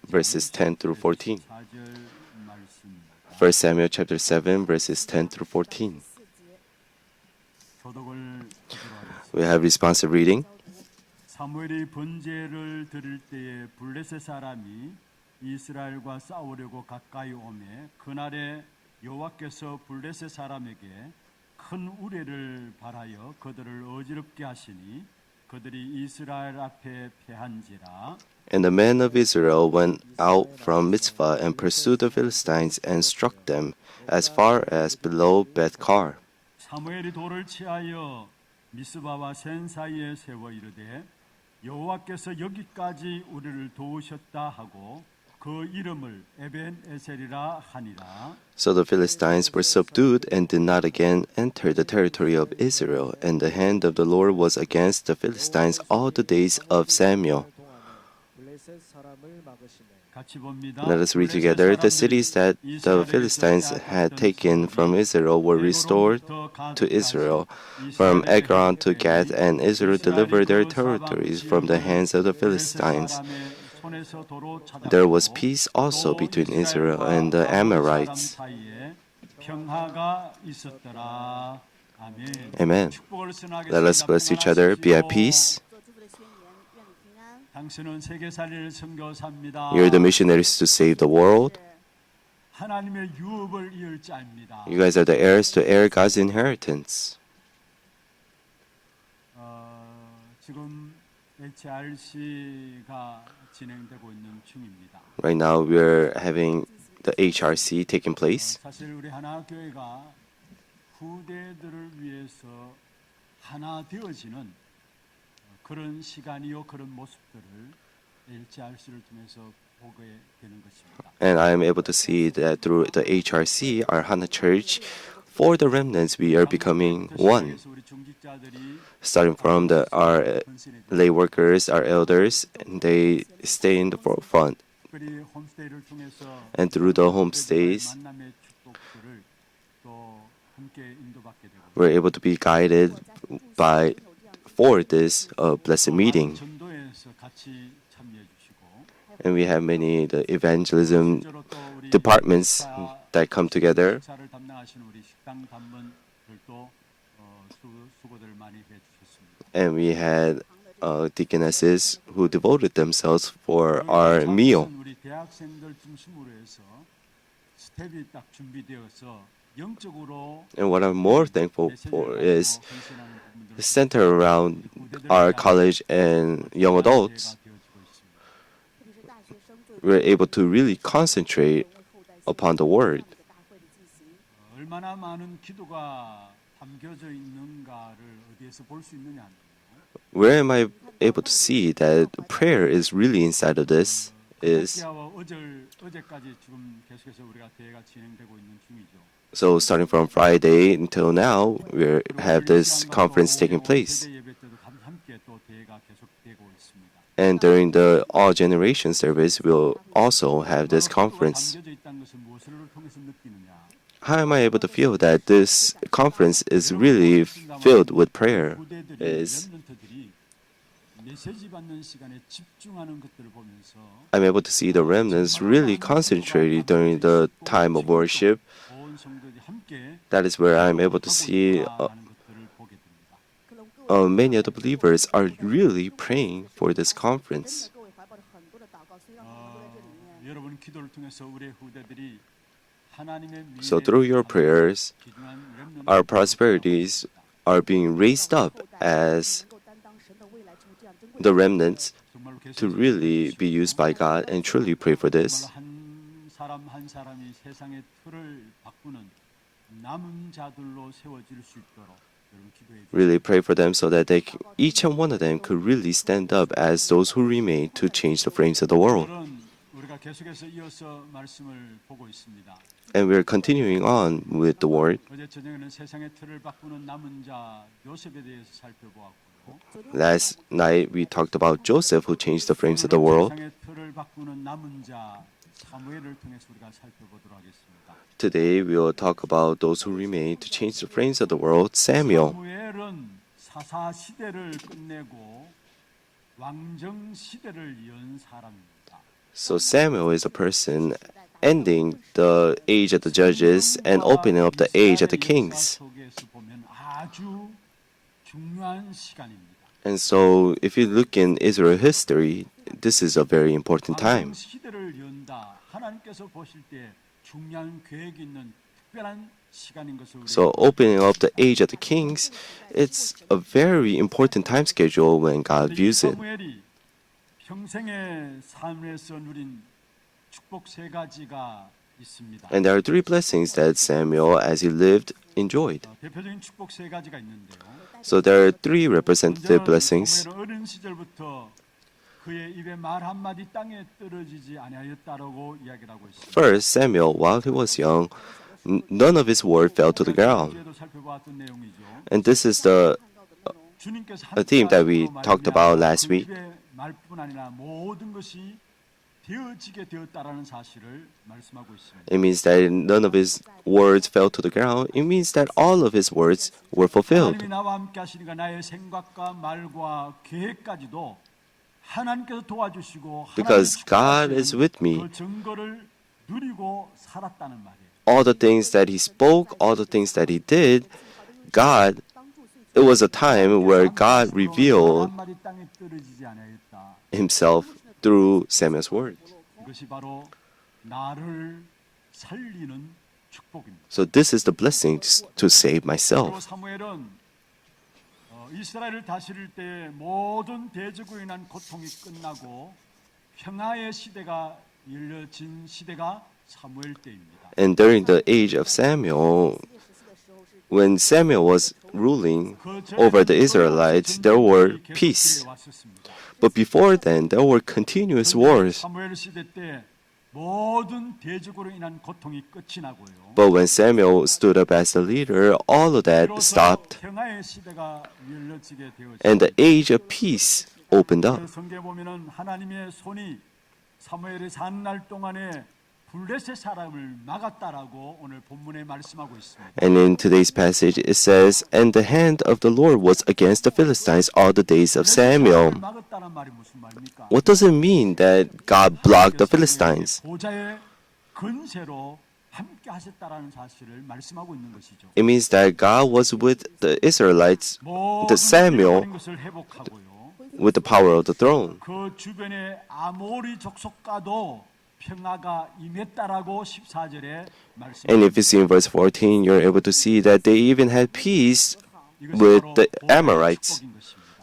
verses 10 through 14. 1 Samuel chapter 7, verses 10 through 14. We have responsive reading. 사무엘이 번제를 드릴 때에 블레셋 사람이 이스라엘과 싸우려고 가까이 오매 그날에 여호와께서 블레셋 사람에게 큰 우레를 발하여 그들을 어지럽게 하시니 그들이 이스라엘 앞에 패한지라. And the men of Israel went out from Mitzvah and pursued the Philistines and struck them as far as below Beth-kar. 사무엘이 돌을 치하여 미스바와 센 사이에 세워 이르되 여호와께서 여기까지 우리를 도우셨다 하고 그 이름을 에벤에셀이라 하니라. So the Philistines were subdued and did not again enter the territory of Israel, and the hand of the Lord was against the Philistines all the days of Samuel. Let us read together. The cities that the Philistines had taken from Israel were restored to Israel, from Ekron to Gath, and Israel delivered their territories from the hands of the Philistines. There was peace also between Israel and the Amorites. Amen. Let us bless each other. Be at peace. You're the missionaries to save the world. You guys are the heirs to heir God's inheritance. Right now, we're having the HRC taking place. 그런 시간이요 그런 모습들을 HRC를 통해서 보게 되는 것입니다. And I am able to see that through the HRC, our Hana Church, for the remnants, we are becoming one. Starting from our lay workers, our elders, and they stay in the forefront. And through the homestays, we're able to be guided for this blessed meeting. And we have many the evangelism departments that come together. And we had deaconesses who devoted themselves for our meal. And what I'm more thankful for is centered around our college and young adults. We're able to really concentrate upon the Word. Where am I able to see that prayer is really inside of this is so starting from Friday until now, we have this conference taking place. And during the All Generation service, we'll also have this conference. How am I able to feel that this conference is really filled with prayer? I'm able to see the remnants really concentrating during the time of worship. That is where I'm able to see many of the believers are really praying for this conference. So through your prayers, our prosperities are being raised up as the remnants to really be used by God and truly pray for this. Really pray for them so that each and one of them could really stand up as those who remain to change the frames of the world. And we're continuing on with the word. Last night we talked about Joseph who changed the frames of the world. Today we will talk about those who remain to change the frames of the world, Samuel. So Samuel is a person ending the age of the judges and opening up the age of the kings. 속에서 보면 아주 중요한 시간입니다. And so if you look in Israel history, this is a very important time. 왕정 시대를 연다. 하나님께서 보실 때 중요한 계획이 있는 특별한 시간인 것을 우리가 So opening up the age of the kings, it's a very important time schedule when God views it. 사무엘이 평생의 삶에서 누린 축복 세 가지가 있습니다. And there are three blessings that Samuel, as he lived, enjoyed. 대표적인 축복 세 가지가 있는데요. So there are three representative 먼저는 blessings. 사무엘은 어린 시절부터 그의 입에 말 한마디 땅에 떨어지지 아니하였다라고 이야기를 하고 있습니다. First, Samuel, while he was young, none of his word fell to the ground. 어제도 살펴보았던 내용이죠. And this is the 주님께서 a theme that we 함께 talked about last 그 week. 입의 말뿐 아니라 모든 것이 되어지게 되었다라는 사실을 말씀하고 있습니다. It means that none of his words fell to the ground. It means that all of his words were fulfilled. 하나님이 나와 함께 하시니까 나의 생각과 말과 계획까지도 하나님께서 도와주시고 Because God 하나님의 is with me. 그 증거를 누리고 살았다는 말이에요. All the things that he spoke, all the things that he did, God, it was a time where God revealed 말 한마디 땅에 떨어지지 아니하였다. himself through Samuel's words. 이것이 바로 나를 살리는 축복입니다. So this is the blessing to save 또 myself. 사무엘은 이스라엘을 다스릴 때 모든 대적으로 인한 고통이 끝나고 평화의 시대가 열려진 시대가 사무엘 때입니다. And during the age of Samuel, when Samuel was ruling over the Israelites, there were peace. But before then, there were continuous wars. 사무엘 시대 때 모든 대적으로 인한 고통이 끝이 나고요. But when Samuel stood up as the leader, all of that 비로소 stopped, 평화의 시대가 열려지게 and the 되었습니다. age of peace opened up. 성경에 보면은 하나님의 손이 사무엘이 사는 날 동안에 블레셋 사람을 막았다라고 오늘 본문에 말씀하고 있습니다. And in today's passage, it says, "And the hand of the Lord was against the Philistines all the days of Samuel." 막았다는 말이 무슨 말입니까? What does it mean that God blocked the Philistines? 보좌의 근세로 함께 하셨다라는 사실을 말씀하고 있는 것이죠. It means that God was with the Israelites, 모든 the Samuel, 잃어버린 것을 회복하고요. with the power of the throne. 그 주변의 아모리 족속과도 평화가 임했다라고 14절에 And 말씀합니다. if you see in verse 14, you're able to see that they even had peace with the Amorites.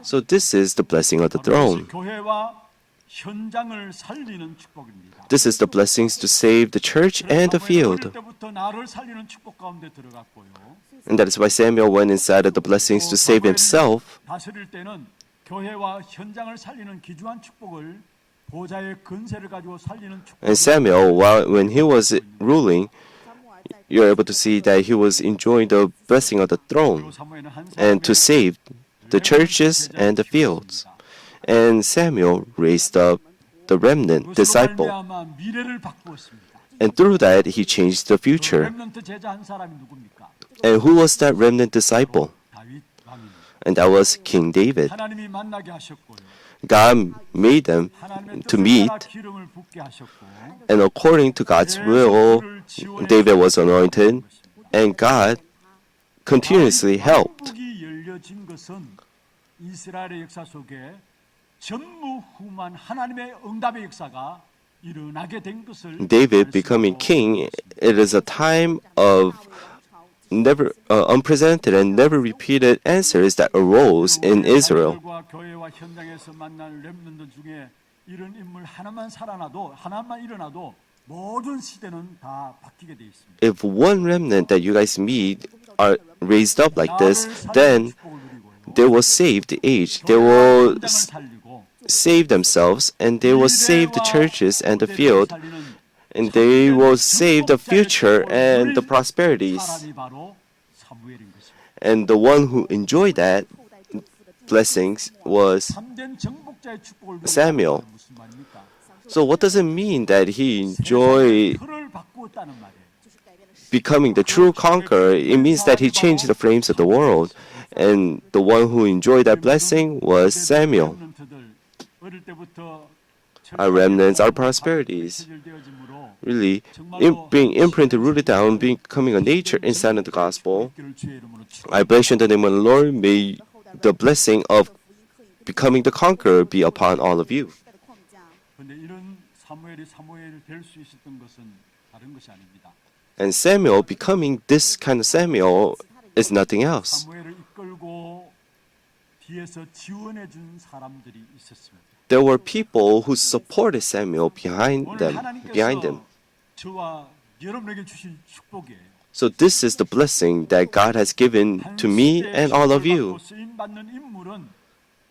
So this is the blessing of the throne. 교회와 현장을 살리는 축복입니다. This is the blessings to save the church and the field. 어릴 때부터 나를 살리는 축복 가운데 들어갔고요. And that is why Samuel went inside of the blessings to save himself. 다스릴 때는 교회와 현장을 살리는 귀중한 축복을 보좌의 근세를 가지고 살리는 축복. And Samuel, when he was ruling, you're able to see that he was enjoying the blessing of the throne and to save the churches and the fields. And Samuel raised up the remnant disciple. 미래를 바꾸었습니다. And through that, he changed the future. 렘넌트 제자 한 사람이 누굽니까? And who was that remnant disciple? 다윗 왕입니다. And that was King David. 하나님이 만나게 하셨고요. God made them 하나님의 to 뜻에 meet, 따라 기름을 붓게 하셨고. and according to God's will, David was anointed, and God continuously helped. 축복이 열려진 것은 이스라엘의 역사 속에 전무후무한 하나님의 응답의 역사가 일어나게 된 것을 David becoming king, it is a time of never unprecedented and never repeated answers that arose in Israel. 교회와 현장에서 만난 렘넌트 중에 이런 인물 하나만 일어나도 모든 시대는 다 바뀌게 돼 있습니다. If one remnant that you guys meet are raised up like this, then they will save the age. They will save themselves, and they will save the churches and the field, and they will save the future and the prosperities. And the one who enjoyed that blessings was Samuel. So what does it mean that he enjoyed becoming the true conqueror? It means that he changed the frames of the world. And the one who enjoyed that blessing was Samuel. 어릴 때부터 our remnants, our prosperities. 체질되어지므로 Really, being imprinted, rooted down, becoming a nature inside of the gospel. 기를 주의 이름으로 축 I bless you in the name of the Lord. May the blessing of becoming the conqueror be upon all of you. 근데 이런 사무엘이 될 수 있었던 것은 다른 것이 아닙니다. And Samuel becoming this kind of Samuel is nothing else. 사무엘을 이끌고 뒤에서 지원해 준 사람들이 있었습니다. There were people who supported Samuel behind 오늘 them. 하나님께서 저와 여러분에게 주신 축복이에요. So this is the blessing that God has given to me and all of you. 쓰임 받는 인물은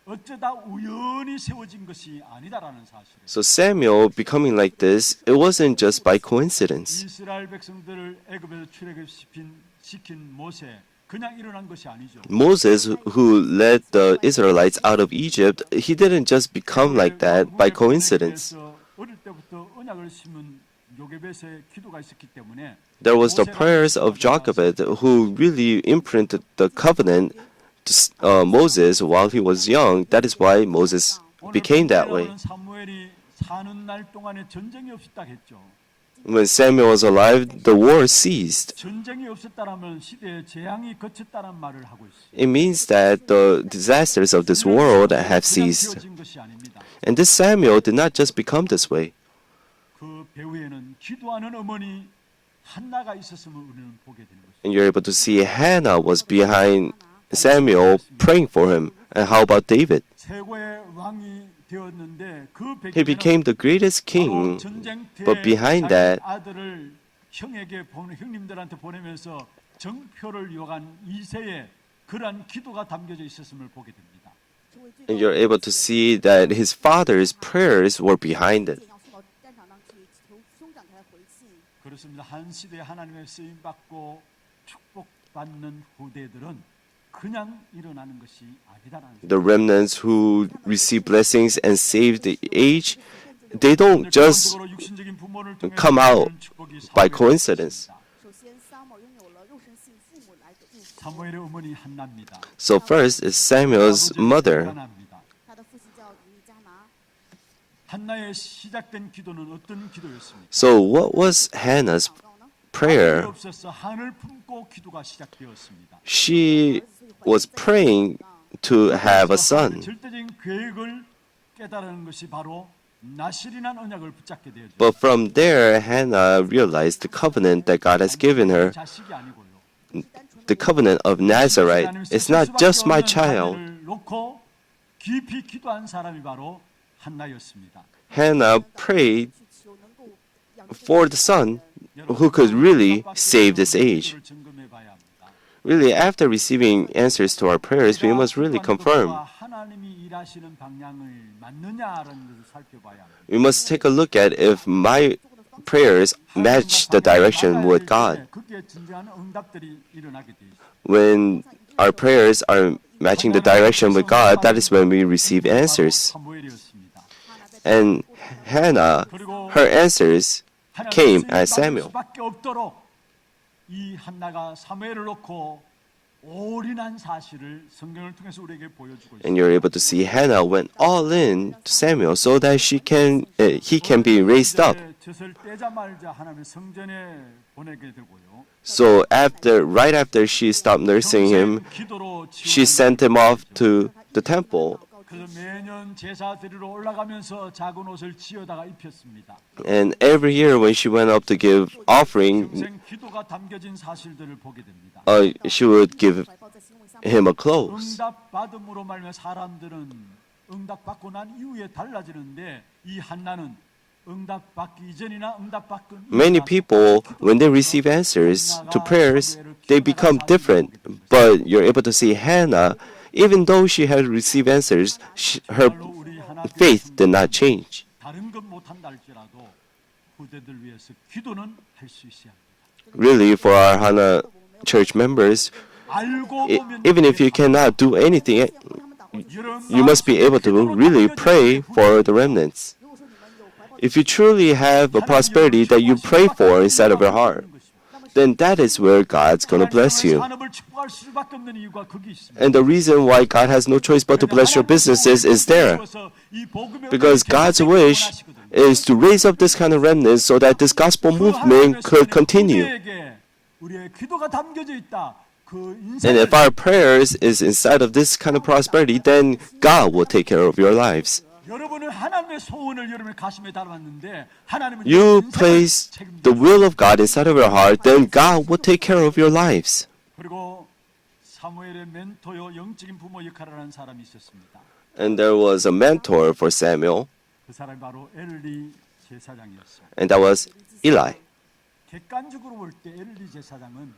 어쩌다 우연히 세워진 것이 아니다라는 사실이에요. So Samuel becoming like this, it wasn't just by coincidence. 이스라엘 백성들을 애굽에서 출애굽시킨 모세 그냥 일어난 것이 아니죠. Moses, who led the Israelites out of Egypt, he didn't just become like that by coincidence. 어릴 때부터 언약을 심은 요게벳의 기도가 있었기 때문에 There was the prayers of Jochebed, who really imprinted the covenant to Moses while he was young. That is why Moses became that way. 사무엘이 사는 날 동안에 전쟁이 없었다 했죠. When Samuel was alive, the war ceased. 전쟁이 없었다라면 시대의 재앙이 거쳤다는 말을 하고 있어요. It means that the disasters of this world have ceased. 되어진 것이 아닙니다. And this Samuel did not just become this way. 그 배후에는 기도하는 어머니 한나가 있었음을 우리는 보게 되는 것입니다. And you're able to see Hannah was behind Samuel praying for him. And how about David? 최고의 왕이 되었는데 그 He became the greatest king, but behind that, 아들을 형님들한테 보내면서 정표를 요한 이세의 그러한 기도가 담겨져 있었음을 보게 됩니다. and you're able to see that his father's prayers were behind it. 그렇습니다. 한 시대에 하나님의 쓰임 받고 축복받는 후대들은 그냥 일어나는 것이 아니다라는 The remnants who receive blessings and save the age, they don't just come out by coincidence. 사무엘의 어머니 한나입니다. So first is Samuel's mother. 한나의 시작된 기도는 어떤 기도였습니까? So what was Hannah's prayer? 없어서 한을 품고 기도가 시작되었습니다. She was praying to have a son. 절대적인 계획을 깨달은 것이 바로 나실이란 언약을 붙잡게 되었죠. But from there, Hannah realized the covenant that God has given her, 자식이 아니고요. the covenant of Nazarite. It's not just my child. 놓고 깊이 기도한 사람이 바로 한나였습니다. Hannah prayed for the son who could really save this age. Really, after receiving answers to our prayers, we must really confirm. 하나님이 일하시는 방향을 맞느냐라는 것을 살펴봐야 합니다. We must take a look at if my prayers match the direction with God. 그게 진정한 응답들이 일어나게 돼 있어요. When our prayers are matching the direction with God, that is when we receive answers. 사무엘이었습니다. And Hannah, her answers came as Samuel. 수밖에 없도록 이 한나가 사무엘을 놓고 올인한 사실을 성경을 통해서 우리에게 보여주고 있습니다. And you're able to see Hannah went all in to Samuel so that he can be raised up. 젖을 떼자마자 하나님의 성전에 보내게 되고요. So right after she stopped nursing him, she sent him off to the temple. 그래서 매년 제사 드리러 올라가면서 작은 옷을 지어다가 입혔습니다. And every year when she went up to give offering, 평생 기도가 담겨진 사실들을 보게 됩니다. she would give him a clothes. 응답 받음으로 말미암아 사람들은 응답 받고 난 이후에 달라지는데 이 한나는 응답 받기 이전이나 응답 받고 Many people, when they receive answers to prayers, they become different. But you're able to see Hannah, even though she had received answers, her faith did not change. 다른 것 못한다 할지라도 후대들 위해서 기도는 할 수 있어야 합니다. Really, for our Hana church members, 알고 보면 even if you cannot do anything, you must be able to really pray for the remnants. If you truly have a prosperity that you pray for inside of your heart, then that is where God's going to bless you. And the reason why God has no choice but to bless your businesses is there. 이 복음의 Because God's wish is to raise up this kind of remnant so that this gospel movement could continue. 우리의 기도가 담겨져 있다. 그 And if our prayers is inside of this kind of prosperity, then God will take care of your lives. 여러분은 하나님의 소원을 여러분의 가슴에 담았는데 하나님은 You place the will of God inside of your heart, then God will take care of your lives. 그리고 사무엘의 멘토요 영적인 부모 역할을 하는 사람이 있었습니다. And there was a mentor for Samuel, 그 사람이 바로 엘리 제사장이었어요. and that was Eli. 객관적으로 볼 때 엘리 제사장은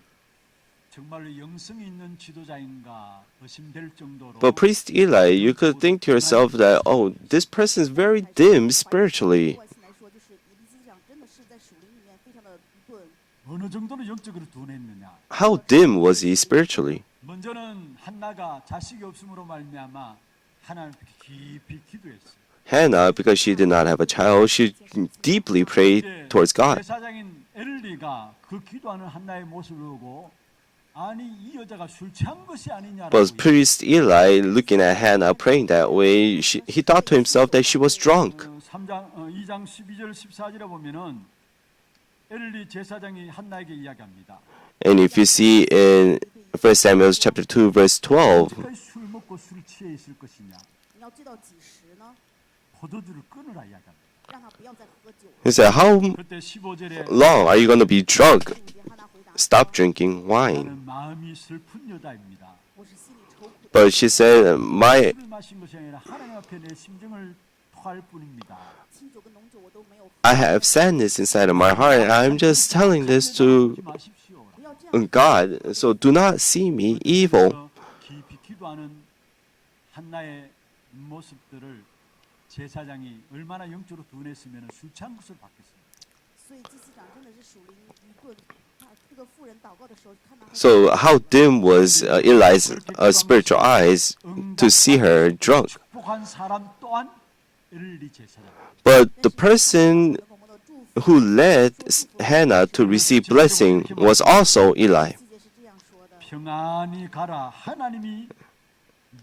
정말로 영성이 있는 지도자인가 의심될 정도로 But priest Eli, you could think to yourself that, oh, this person is very dim spiritually. 关系来说，就是以利支长真的是在属灵里面非常的愚钝。 어느 정도로 영적으로 둔했느냐. How dim was he spiritually? 먼저는 한나가 자식이 없음으로 말미암아 하나님께 깊이 기도했어요. Hannah, because she did not have a child, she deeply prayed towards God. 제사장인 엘리가 그 기도하는 한나의 모습을 보고 아니 이 여자가 술 취한 것이 아니냐라고. But priest Eli, looking at Hannah praying that way, he thought to himself that she was drunk. 2장 12절 14절에 보면은 엘리 제사장이 한나에게 이야기합니다. And if you see in 1 Samuel chapter 2, verse 12, 언제까지 술 먹고 술 취해 있을 것이냐. 你要知道几时呢？ 포도주를 끊으라 이야기합니다. 让他不要再喝酒。 he said, How 그때 15절에 long are you going to be drunk? 并且汉娜回答： Stop drinking wine. 나는 마음이 슬픈 여자입니다. 我是心里愁苦的。 But she said, 술을 마신 것이 아니라 하나님 앞에 내 심정을 토할 뿐입니다. 清酒跟浓酒我都没有喝。 I have sadness inside of my heart. I'm just telling this to 하지 마십시오. 不要这样。 God, so do not see me evil. 그래서 깊이 기도하는 한나의 모습들을 제사장이 얼마나 영적으로 둔했으면 술 취한 것을 봤겠습니까? 所以祭司长真的是属灵愚钝。这个妇人祷告的时候，看到。 So how dim was Eli's spiritual eyes to see her drunk? 축복한 사람 또한 엘리 제사장. But the person who led Hannah to receive blessing was also Eli. 细节是这样说的： 평안히 가라. 하나님이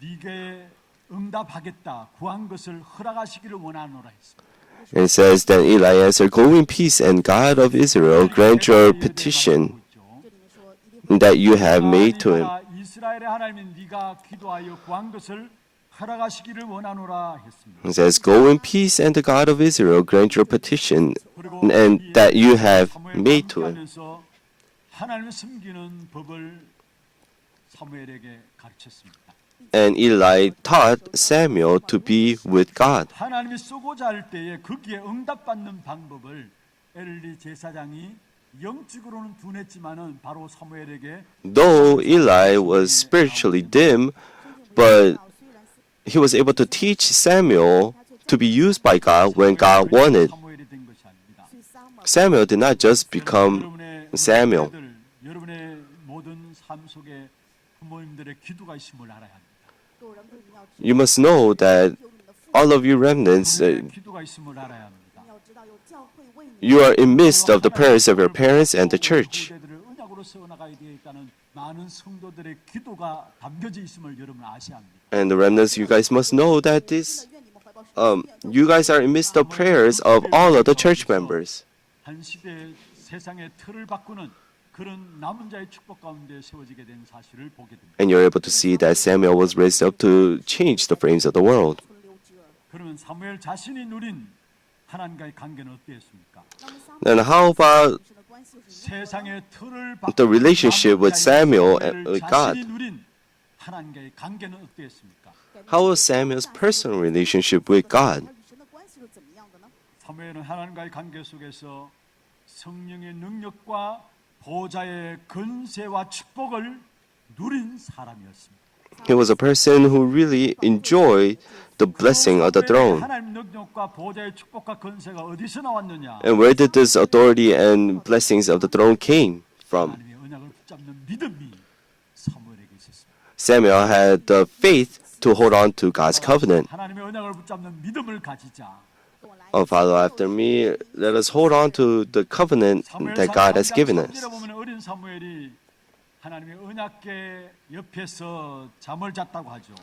네게 응답하겠다. 구한 것을 허락하시기를 원하노라 했습니다. And it says, Then Eli answered, Go in peace, and God of Israel grant your petition 这里面说一定会 that you have made to him. 이스라엘의 하나님은 네가 기도하여 구한 것을 허락하시기를 원하노라 했습니다. It says, Go in peace, and the God of Israel grant your petition 그리고 and that you have 사무엘과 made to him. 함께하면서 하나님을 섬기는 법을 사무엘에게 가르쳤습니다. And Eli taught Samuel to be with God. 하나님이 쓰고자 할 때에 거기에 응답받는 방법을 엘리 제사장이 영적으로는 둔했지만은 바로 사무엘에게 Though Eli was spiritually dim, but he was able to teach Samuel to be used by God when God wanted. 사무엘이 된 것이 아닙니다. Samuel did not just become 여러분의 Samuel. 자녀들, 여러분의 모든 삶 속에 부모님들의 기도가 있음을 알아야 합니다. 做人不是你要知 You must know that 有你的父， all of you remnants, 부모님의 기도가 있음을 알아야 합니다. 你要知道有教会为你。 you are in midst of the prayers of your parents and the church. 후대들을 언약으로 세워나가야 되겠다는 많은 성도들의 기도가 담겨져 있음을 여러분 아셔야 합니다. And the remnants, you guys must know that this, 愿你们怀抱神 you guys are in midst of prayers of all of the church members. 한 시대 세상의 틀을 바꾸는 그런 남은 자의 축복 가운데 세워지게 된 사실을 보게 됩니다. And you're able to see that Samuel was raised up to change the frames of the world. 存留之儿。 그러면 사무엘 자신이 누린 하나님과의 관계는 어땠습니까? 那么 Then 撒母耳 how about 神的关系又是如何呢？ 세상의 틀을 the relationship with Samuel 사무엘 and with God? 자신이 누린 하나님과의 관계는 어땠습니까? How was Samuel's personal relationship with God? 他与神的关系是怎么样的呢？ 사무엘은 하나님과의 관계 속에서 성령의 능력과 보좌의 권세와 축복을 누린 사람이었습니다. He was a person who really enjoyed the blessing of the throne. 하나님 능력과 보좌의 축복과 권세가 어디서 나왔느냐? And where did this authority and blessings of the throne came from? 하나님의 언약을 붙잡는 믿음이 사무엘에게 있었습니다. Samuel had the faith to hold on to God's covenant. 하나님의 언약을 붙잡는 믿음을 가지자. 跟我来。 Oh, follow after me. Let us hold on to the covenant that God has given us. 사무엘에 보면 어린 사무엘이 하나님의 언약궤 옆에서 잠을 잤다고 하죠.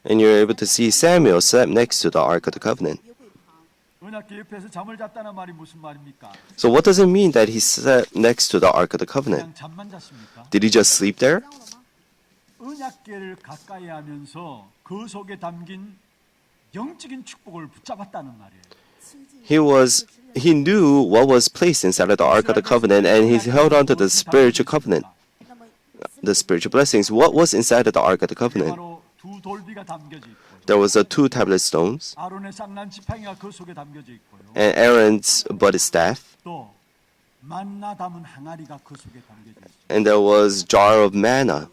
And you're able to see Samuel slept next to the Ark of the Covenant. 约柜旁， 언약궤 옆에서 잠을 잤다는 말이 무슨 말입니까? So what does it mean that he slept next to the Ark of the Covenant? 그냥 잠만 잤습니까? Did he just sleep there? 知道了吗？ 언약궤를 가까이 하면서 그 속에 담긴 영적인 축복을 붙잡았다는 말이에요. 亲近 He knew what was placed inside of the Ark of the Covenant, and he held on to the spiritual covenant, 那么 the spiritual blessings. What was inside of the Ark of the Covenant? 바로 두 돌비가 담겨져 있고 There was the 2 tablet stones, 아론의 쌍난 지팡이가 그 속에 담겨져 있고요. and Aaron's budded staff, 또 만나 담은 항아리가 그 속에 담겨져 있어요. and there was jar of manna.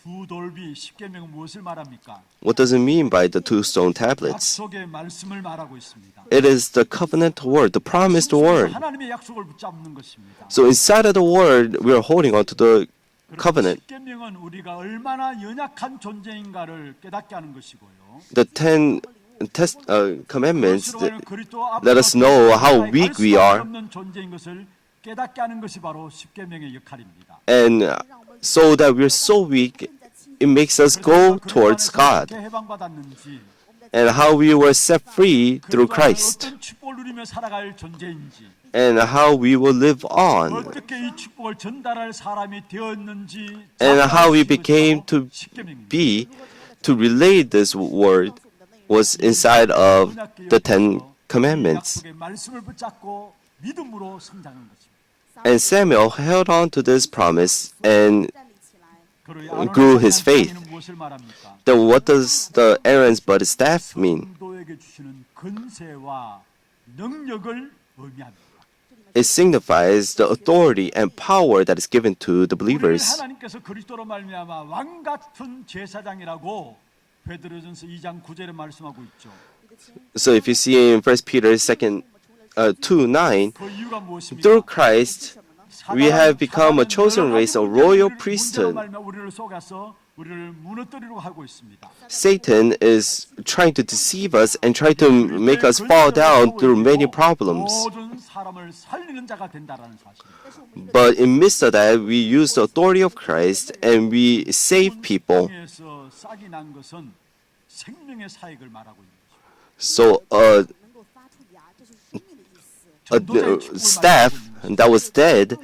두 돌비 십계명은 무엇을 말합니까? What does it mean by the 2 stone tablets? 약속의 말씀을 말하고 있습니다. It is the covenant word, the promised word. 하나님의 약속을 붙잡는 것입니다. So inside of the word, we are holding on to the covenant. 십계명은 우리가 얼마나 연약한 존재인가를 깨닫게 하는 것이고요. The 10 commandments 그리스도와는 그리스도 앞에 let us know how 가까이 weak 갈 we 수밖에 are. 없는 존재인 것을 깨닫게 하는 것이 바로 십계명의 역할입니다. And so that we're so weak, it makes us go towards God. 어떻게 해방받았는지, And how we were set free through 그리스도 안에 Christ. 어떤 축복을 누리며 살아갈 존재인지, And how we will live on. 어떻게 이 축복을 전달할 사람이 되었는지, And how we 자랑하시는 became 것이 to 바로 십계명입니다. be, to relay this word, was inside of the 10 commandments. 약속의 말씀을 붙잡고 믿음으로 성장한 것입니다. And Samuel held on to this promise, and 站立起来， 그리고 아론의 grew his 쌍난 faith. 지팡이는 무엇을 말합니까? then what does the Aaron's budded staff mean? 성도에게 주시는 권세와 능력을 의미합니다. It signifies the authority and power that is given to the 우리를 believers. 하나님께서 그리스도로 말미암아 왕 같은 제사장이라고 베드로전서 2장 9절에 말씀하고 있죠. So if you see in 1 Peter 2:9, 그 이유가 무엇입니까? through Christ we have become a chosen race, a royal priesthood. 우리를 속아서 우리를 무너뜨리려고 하고 있습니다. Satan is trying to deceive us and try to make us fall down through many problems. 모든 사람을 살리는 자가 된다라는 사실입니다. But in midst of that, we use the authority of Christ and we save people. 땅에서 싹이 난 것은 생명의 사역을 말하고 있는 것입니다. So 能够发出芽，这是生命的意思。 a staff that was dead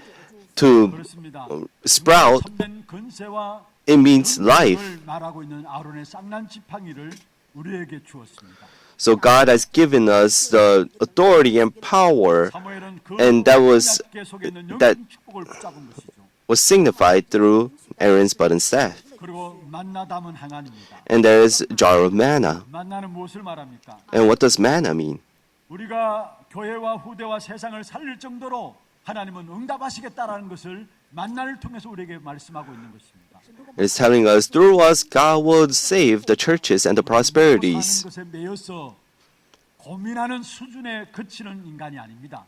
to 그렇습니다. sprout, 참된 권세와 it means life. 능력을 말하고 있는 아론의 쌍난 지팡이를 우리에게 주었습니다. So God has given us the authority and power 사무엘은 그 And that was- 언약궤 속에 있는 that- 영적인 축복을 붙잡은 것이죠. was signified through Aaron's budded staff. 그리고 만나 담은 항아리입니다. And there is a jar of manna. 만나는 무엇을 말합니까? And what does manna mean? 우리가 교회와 후대와 세상을 살릴 정도로 하나님은 응답하시겠다라는 것을 만나를 통해서 우리에게 말씀하고 있는 것입니다. It's telling us through us God will save the churches and the 사는 prosperities. 것에 매여서 고민하는 수준에 그치는 인간이 아닙니다.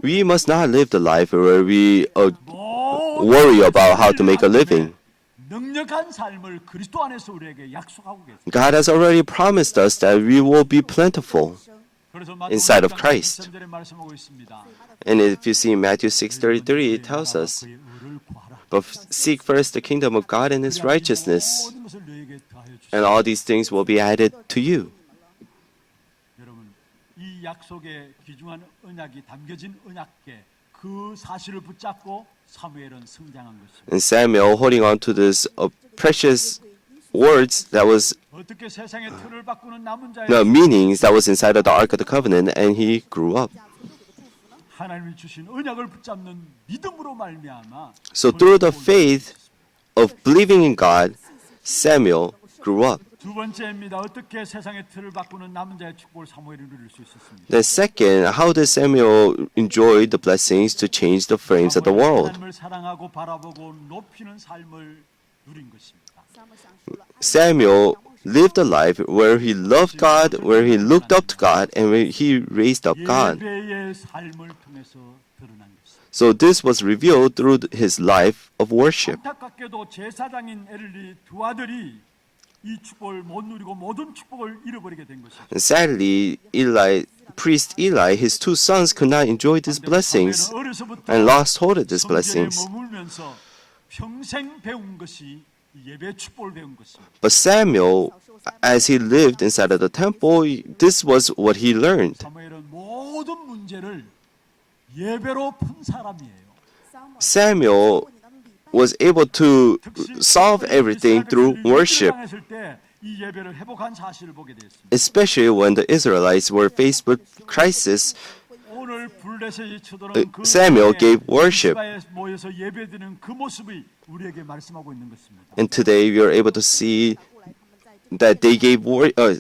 We must not live the life where we 모든 worry about how to make a living. 능력한 삶을 그리스도 안에서 우리에게 약속하고 계십니다. God has already promised us that we will be plentiful. 그래서 Inside of Christ. 13절에 말씀하고 있습니다. And if you see Matthew 6:33, it tells us, 그의 의를 구하라. "But seek first the kingdom of God and His righteousness, 모든 것을 너에게 더하여 주시리라. and all these things will be added to you." 여러분, 이 약속에 귀중한 언약이 담겨진 언약궤 그 사실을 붙잡고 사무엘은 성장한 것입니다. And Samuel, holding on to this precious words that was 어떻게 세상의 틀을 바꾸는 남은 자의 the meanings that was inside of the Ark of the Covenant, and he grew up. 하나님이 주신 언약을 붙잡는 믿음으로 말미암아 So through the faith of believing in God, Samuel grew up. 두 번째입니다. 어떻게 세상의 틀을 바꾸는 남은 자의 축복을 사무엘이 누릴 수 있었습니까? Then second, how did Samuel enjoy the blessings to change the frames of the world? 하나님을 사랑하고 바라보고 높이는 삶을 누린 것입니다. Samuel lived a life where he loved God, where he looked up to God, and where he raised up God. 예배의 삶을 통해서 드러난 것입니다. So this was revealed through his life of worship. 안타깝게도 제사장인 엘리 두 아들이 이 축복을 못 누리고 모든 축복을 잃어버리게 된 것이죠. And sadly, priest Eli, his 2 sons could not enjoy these blessings 어려서부터 and lost hold of these 성전에 blessings. 머물면서 평생 배운 것이 이 예배 축복을 배운 것입니다. But Samuel, as he lived inside of the temple, this was what he learned. 사무엘은 모든 문제를 예배로 푼 사람이에요. Samuel was able to solve everything through worship, 당했을 때 이 예배를 회복한 사실을 보게 되었습니다. especially when the Israelites were faced with crisis. 오늘 블레셋이 쳐들어온 그 Samuel 시대에 gave worship. 미스바에 모여서 예배드리는 그 모습이 우리에게 말씀하고 있는 것입니다. And today we are able to see that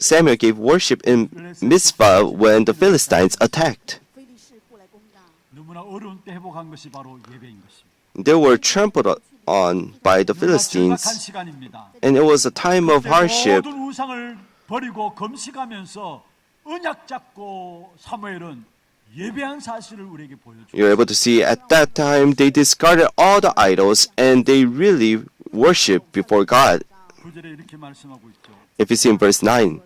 Samuel gave worship in Mizpah when the Philistines attacked. 非利士过来攻打， 너무나 어려운 때 회복한 것이 바로 예배인 것입니다. They were trampled on by the 절박한 Philistines, 시간입니다. and it was a time of hardship. 모든 우상을 버리고 검식하면서 언약 잡고 사무엘은 예배한 사실을 우리에게 보여줍니다. You're able to see at that time they discarded all the idols and they really worshiped before God. 9절에 이렇게 말씀하고 있죠. If you see in verse 9,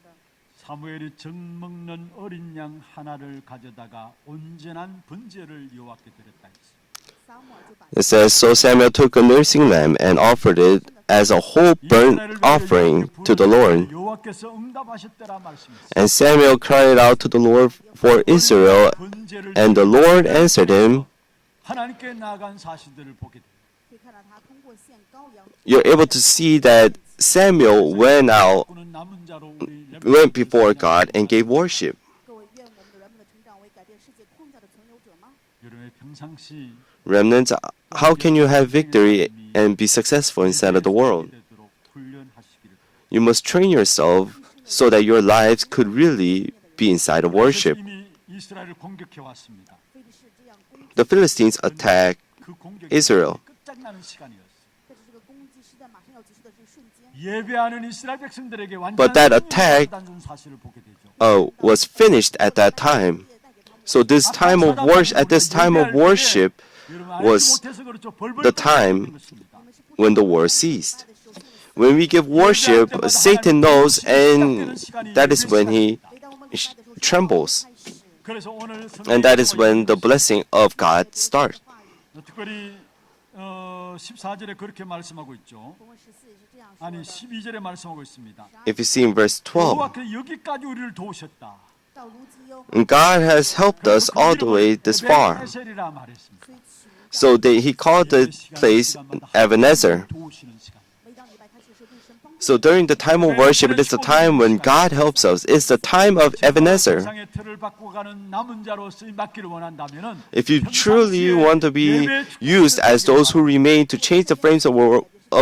사무엘이 젖 먹는 어린 양 하나를 가져다가 온전한 번제를 여호와께 드렸다 했습니다. 撒母耳就把 it says, So Samuel took a nursing lamb and offered it as a whole burnt offering to the Lord. 여호와께서 응답하셨더라 말씀했습니다. And Samuel cried out to the Lord for Israel, and the Lord answered him. 하나님께 나아간 사실들을 보게 됩니다. 可以看到他通过献羔羊， You're able to see that Samuel went out, 그는 남은 자로 우리 went before God and gave worship. 各位愿我们的人们的成长为改变世界框架的存留者吗？ 여러분의 평상시 Remnants, how can you have victory and be successful inside of the world? 되도록 훈련하시기를. You must train yourself so that your lives could really be inside of worship. 이미 이스라엘을 공격해 왔습니다. 非利士这样攻击， The Philistines attacked 그 공격이 Israel. 끝장나는 시간이었어요. 但是这个攻击时代马上要结束的这个瞬间， 예배하는 이스라엘 백성들에게 But that 완전한 attack, 승리를 사실을 보게 되죠. was finished at that time. So this time of worship, at this time of worship, was the time when the war ceased. When we give worship, Satan knows, and that is when he 每当我们礼拜的时候， trembles. 开始 그래서 오늘 And that is when the blessing of God starts. 话语， 특별히 14절에 그렇게 말씀하고 있죠. 본文14也是这样说 아니 的。 12절에 말씀하고 있습니다. If you see in verse 12, 여호와께서 여기까지 우리를 도우셨다. 到如今又 God has helped us all the way this far. 에셀이라 말했습니다. 虽起名 So he called the place Ebenezer. 도우시는 시간. 每当礼拜开始的时候，对神帮助。 So during the time of worship, it is the time when God helps us. It's the time of Ebenezer. 세상의 틀을 바꿔가는 남은 자로 쓰임 받기를 원한다면은 If you truly want to be used as those who remain to change the frames of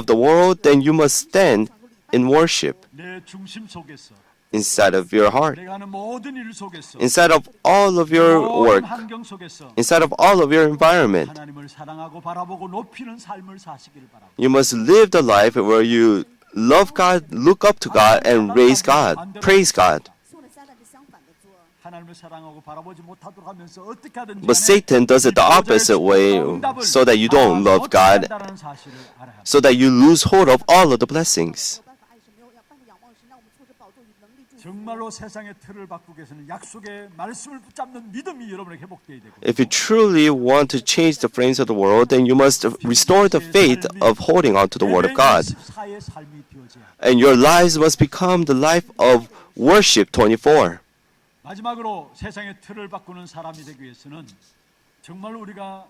the world, then you must stand in worship 내 중심 속에서 inside of your heart, 내가 하는 모든 일 속에서 inside of all of your 모든 work, 환경 속에서 inside of all of your environment. 하나님을 사랑하고 바라보고 높이는 삶을 사시기를 바랍니다. You must live the life where you love God, look up to God, and raise God, praise God. 希望的撒旦是相反的做。 하나님을 사랑하고 바라보지 못하도록 하면서 어떻게 하든지 But Satan does it the opposite way so that you don't love God, so that you lose hold of all of the blessings. 没有办法爱神，没有办法仰望神，让我们错着宝座与能力祝福。 정말로 세상의 틀을 바꾸기 위해서는 약속의 말씀을 붙잡는 믿음이 여러분에게 회복되어야 되고 If you truly want to change the frames of the world, then you must restore the faith of holding on to the Word of God. 24의 삶이 되어져야 합니다. And your lives must become the life of worship 24. 마지막으로 세상의 틀을 바꾸는 사람이 되기 위해서는 정말 우리가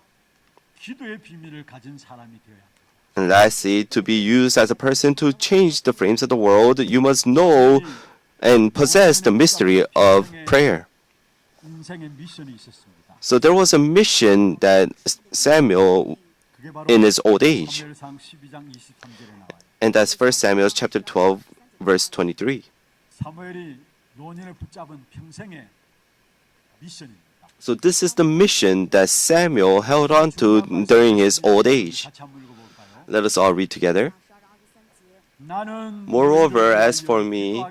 기도의 비밀을 가진 사람이 되어야 합니다. And lastly, to be used as a person to change the frames of the world, you must know and possess the mystery of prayer. 인생의 미션이 있었습니다. So there was a mission that Samuel, 그게 바로 in his old age, 사무엘상 12장 23절에 나와요. and that's 1 Samuel chapter 12, verse 23. 사무엘이 노년을 붙잡은 평생의 미션입니다. So this is the mission that Samuel held on to during his old age. 같이 한번 읽어볼까요? Let us all read together. 12장 23节， 나는 Moreover, as for me,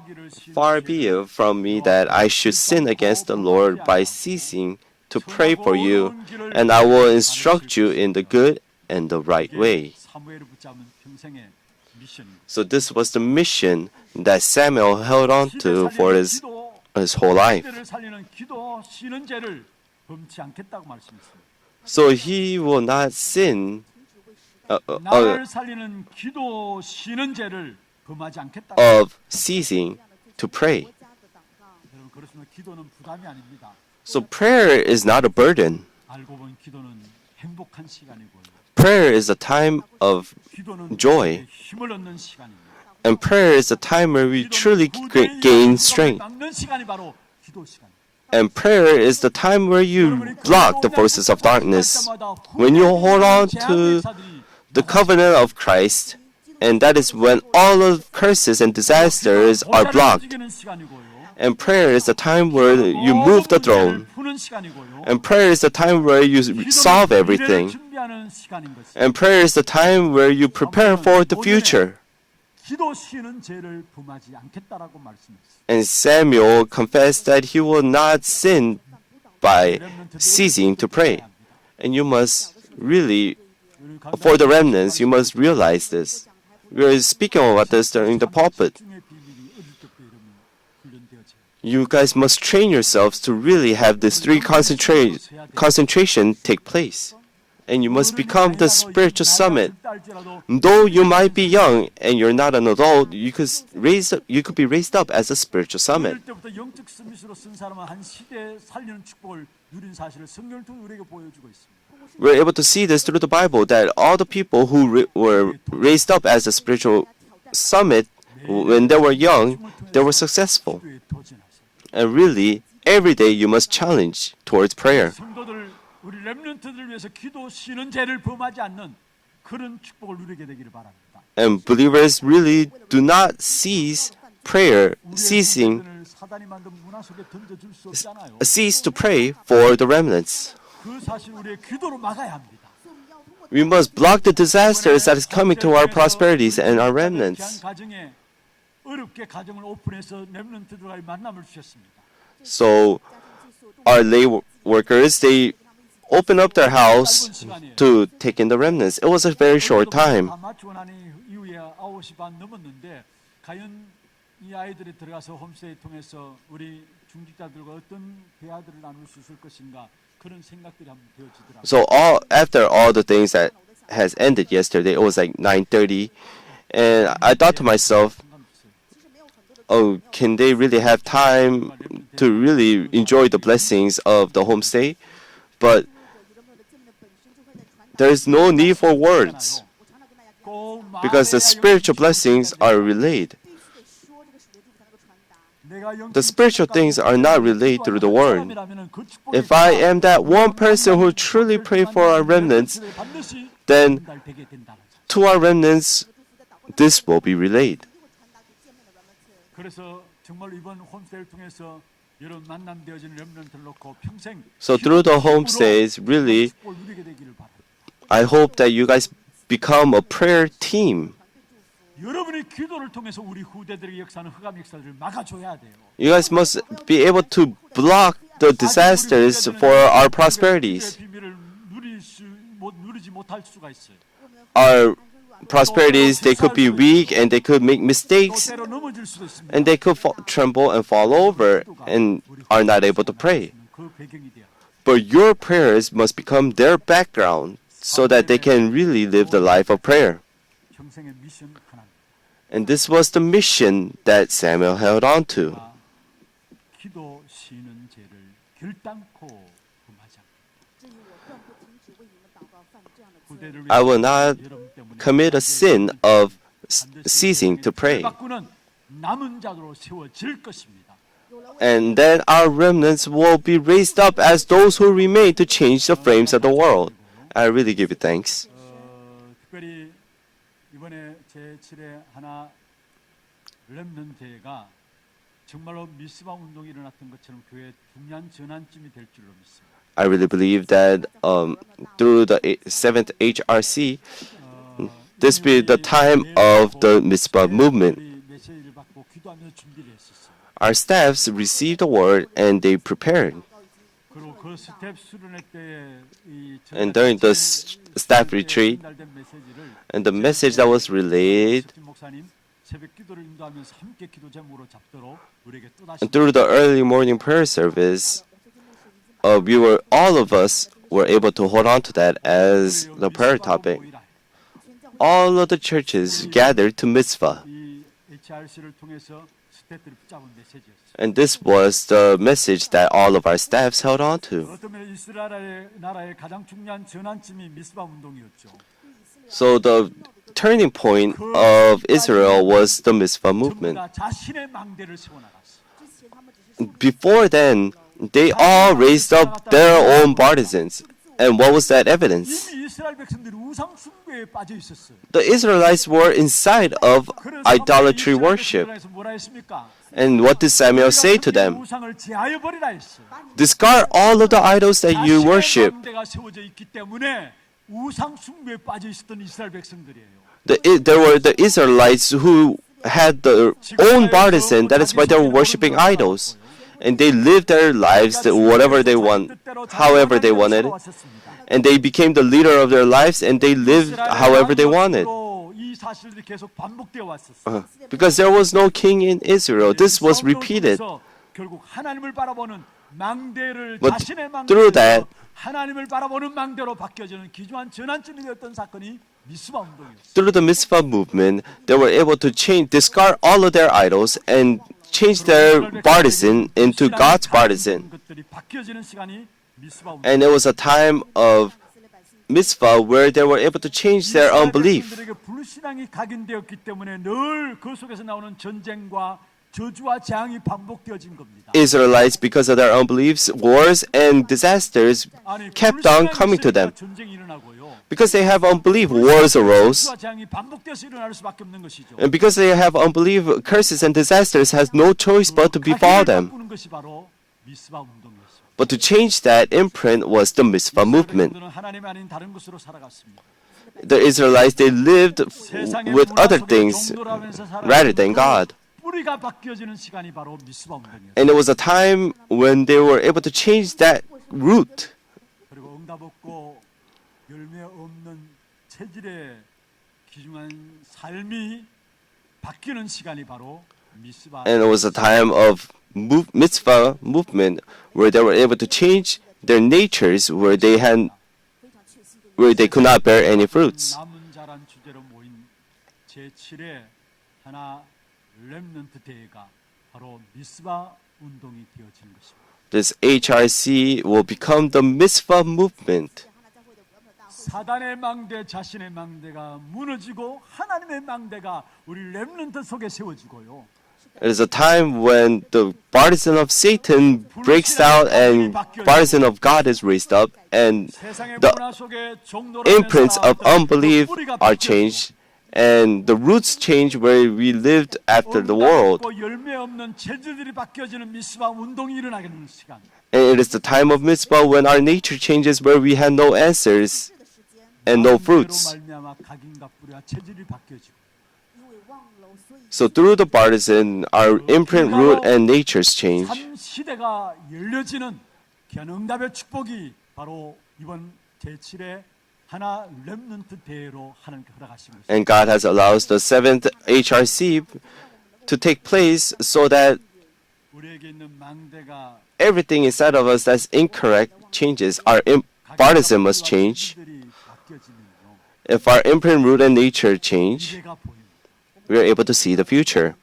far be it from me that I should sin against the Lord by ceasing to pray for you, and I will instruct you in the good and the right way. 사무엘을 붙잡은 평생의 미션입니다. So this was the mission that Samuel held on to for his whole life. 시대를 살리는 기도 쉬는 죄를 범치 않겠다고 말씀했습니다. So he will not sin 나를 살리는 기도 쉬는 죄를 범하지 않겠다. of ceasing to pray. 国家的祷告。 여러분 그렇습니다. 기도는 부담이 아닙니다. So prayer is not a burden. 알고 보면 기도는 행복한 시간이고요. Prayer is a time of 기도는 joy. 힘을 얻는 시간입니다. And prayer is a time where we truly gain strength. 막는 시간이 바로 기도 시간. And prayer is the time where you block the forces of darkness. When you hold on to the covenant of Christ, and that is when all of curses and disasters are blocked. And prayer is the time where you move the throne. And prayer is the time where you solve everything. And prayer is the time where you prepare for the future. 기도 쉬는 죄를 범하지 않겠다라고 말씀했어요. And Samuel confessed that he will not sin by ceasing to pray. And you must really, for the remnants, you must realize this. We are speaking about this during the pulpit. You guys must train yourselves to really have this three concentration take place. And you must become the spiritual summit. Though you might be young and you're not an adult, you could be raised up as a spiritual summit. 어릴 때부터 영적 스미스로 쓴 사람은 한 시대 살리는 축복을 누린 사실을 성경을 통해 우리에게 보여주고 있습니다. We're able to see this through the Bible that all the people who were raised up as a spiritual summit, when they were young, they were successful. 기도에 도전하세요. And really, every day you must challenge towards prayer. 성도들 우리 렘넌트들을 위해서 기도 쉬는 죄를 범하지 않는 그런 축복을 누리게 되기를 바랍니다. And believers really do not cease prayer, cease 사단이 만든 문화 속에 던져줄 수 없잖아요. to pray for the remnants. 그 사실 우리의 기도로 막아야 합니다. We must block the disasters that is coming to our prosperities and our remnants. 가정에 어렵게 가정을 오픈해서 렘넌트들과의 만남을 주셨습니다. So our lay workers, they open up their house to take in the remnants. It was a very short time. 마치고나니 이후에 9시 반 넘었는데 과연 이 아이들이 들어가서 홈스테이 통해서 우리 중직자들과 어떤 대화들을 나눌 수 있을 것인가 그런 생각들이 한번 되어지더라고요. So after all the things that has ended yesterday, it was like 9:30, and I thought to myself, oh, can they really have time to really enjoy the blessings of the homestay? But there is no need for words because the spiritual blessings are relayed. The spiritual things are not relayed through the word. If I am that one person who truly pray for our remnants, then to our remnants, this will be relayed. 그래서 정말 이번 홈스테이를 통해서 여러분 만남되어진 렘넌트를 놓고 평생 So through the homestays, really, 축복을 누리게 되기를 바랍니다. I hope that you guys become a prayer team. 여러분의 기도를 통해서 우리 후대들의 역사는 흑암 역사들을 막아줘야 돼요. You guys must be able to block the disasters for our prosperities. 비밀을 누리지 못할 수가 있어요. Our prosperities, they could be weak and they could make mistakes 때로 넘어질 수도 있습니다. and they could tremble and fall over and are not able to pray. 그 배경이 돼요. But your prayers must become their background so that they can really live the life of prayer. 평생의 미션 하나. And this was the mission that Samuel held on to. 기도 쉬는 죄를 결단코 범하지 않고 至于我断不停止为你们祷告犯这样的罪。 후대를 I will 위해서 not 여러분 때문에 commit a sin of ceasing to pray. 바꾸는 남은 자로 세워질 것입니다. And then our remnants will be raised up as those who remain to change the frames of the world. I really give you thanks. 특별히 이번에 제7회 하나 렘넌트가 정말로 미스바 운동이 일어났던 것처럼 교회의 중요한 전환점이 될 줄로 믿습니다. I really believe that through the 7th HRC, this will be the time of the Mitzvah movement. 우리 메시지를 받고 기도하면서 준비를 했었어요. Our staffs received the word and they prepared. 그리고 그 스텝 수련회 때에 이 And during the staff retreat, 전달된 메시지를 and the message that was relayed, 석진 목사님 새벽 기도를 인도하면서 함께 기도 제목으로 잡도록 우리에게 또다시 and through the early morning prayer service, all of us were able to hold on to that as the prayer topic. all of the churches gathered to Mitzvah. 이 HRC를 통해서 스태프들이 붙잡은 메시지였어요. And this was the message that all of our staffs held on to. 어쩌면 이스라엘 나라의 가장 중요한 전환점이 미스바 운동이었죠. So the turning point of Israel was the Mitzvah 전부 movement. 다 자신의 망대를 세워나갔어요. 之前他们只是 Before then, they all raised up their own partisans. And what was that evidence? 이미 이스라엘 백성들이 우상 숭배에 빠져 있었어요. The Israelites were inside of 그래서 idolatry 이스라엘 worship. 백성들에서 뭐라 했습니까? And what did Samuel say to them? 우상을 제하여 버리라 했어요. Discard all of the idols that you worship. 자신의 망대가 세워져 있기 때문에 우상 숭배에 빠져 있었던 이스라엘 백성들이에요. There were the Israelites who had their own partisan. That is why they were worshiping idols. And they lived their lives whatever they want, however they wanted. And they became the leader of their lives and they lived however they wanted. 이 사실들이 계속 반복되어 왔었어요. Because there was no king in Israel. This was repeated. 결국 하나님을 바라보는 망대를 But 자신의 through that, 망대에서 하나님을 바라보는 망대로 바뀌어지는 기중한 전환점이 되었던 사건이 미스바 운동이었어요. through the Mitzvah movement, they were able to discard all of their idols and change their partisan into God's partisan. 것들이 바뀌어지는 시간이 미스바 운동. And it was a time of mitzvah where they were able to change their unbelief. 백성들에게 불신앙이 각인되었기 때문에 늘 그 속에서 나오는 전쟁과 저주와 재앙이 반복되어진 겁니다. Israelites, because of their unbeliefs, wars and disasters 아니, kept on 불신앙이 coming to 있으니까 them. 전쟁이 일어나고요. Because they have unbelief, wars arose. 저주와 재앙이 반복돼서 일어날 수밖에 없는 것이죠. And because they have unbelief, curses and disasters has no choice but to befall 각인을 them. 바꾸는 것이 바로 미스바 운동이었어요. But to change that imprint was the Mitzvah movement. 백성들은 하나님 아닌 다른 것으로 살아갔습니다. The Israelites, they lived 세상의 with 문화 other 속에 things 종노라면서 살아가는 rather than God. 뿌리가 바뀌어지는 시간이 바로 미스바 운동이었어요. And it was a time when they were able to change that root. 그리고 응답 없고 열매 없는 체질의 귀중한 삶이 바뀌는 시간이 바로 미스바. And it was a time of mitzvah movement where they were able to change their natures where they could not bear any fruits. 남은 자란 주제로 모인 제7회 하나 렘넌트 대회가 바로 미스바 운동이 되어지는 것입니다. This HRC will become the mitzvah movement. 하나教会的国的大会， 사단의 망대 자신의 망대가 무너지고 하나님의 망대가 우리 렘넌트 속에 세워지고요. It is a time when the partisan of Satan breaks out and partisan of God is raised up, and 세상의 the 문화 속에 imprints of 종노라면서 unbelief are changed, and the roots change where we lived after the world. 열매 없는 체질들이 바뀌어지는 미스바 운동이 일어나게 되는 시간. And it is the time of mitzvah when our nature changes where we had no answers 的时间， and no 마음대로 fruits. 말미암아 각인과 뿌리와 체질이 바뀌어지고 因为忘了，所以 So through the partisan, our imprint, root, and natures change. 참 시대가 열려지는 귀한 응답의 축복이 바로 이번 제7회 하나 렘넌트 대회로 하나님께 허락하신 것입니다. And God has allowed the 7th HRC to take place so that 우리에게 있는 망대가 everything inside of us that's incorrect changes. Our partisan must change. 바뀌어지면요. If our imprint, root, and nature change, 미래가 보입니다. we are able to see the future.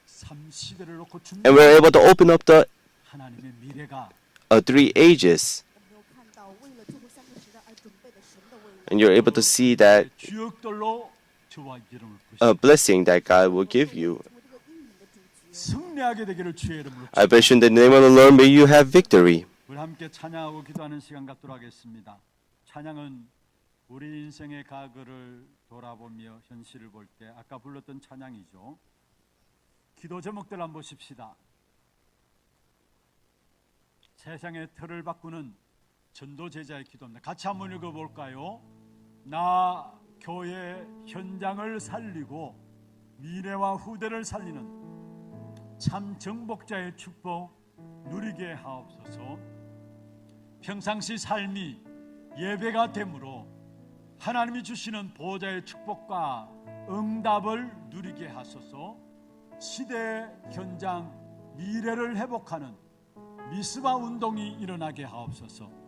삼 시대를 놓고 And we are able to open up the 하나님의 미래가 3 ages. 我们有看到为了最后三个时代而准备的神的未来。 And you're able to see that 주역들로 저와 이름을 a 부르시고 blessing that God will give you. 成为这个阴影的主角。 승리하게 되기를 주의 이름으로 I bless you in the name of the Lord. May you have victory. 우리 함께 찬양하고 기도하는 시간 갖도록 하겠습니다. 찬양은 우리 인생의 과거를 돌아보며 현실을 볼 때 아까 불렀던 찬양이죠. 기도 제목들 한번 보십시다. 세상의 틀을 바꾸는 전도 제자의 기도입니다. 같이 한번 읽어볼까요? 나 교회 현장을 살리고 미래와 후대를 살리는 참 정복자의 축복 누리게 하옵소서. 평상시 삶이 예배가 되므로 하나님이 주시는 보호자의 축복과 응답을 누리게 하소서. 시대 현장 미래를 회복하는 미스바 운동이 일어나게 하옵소서.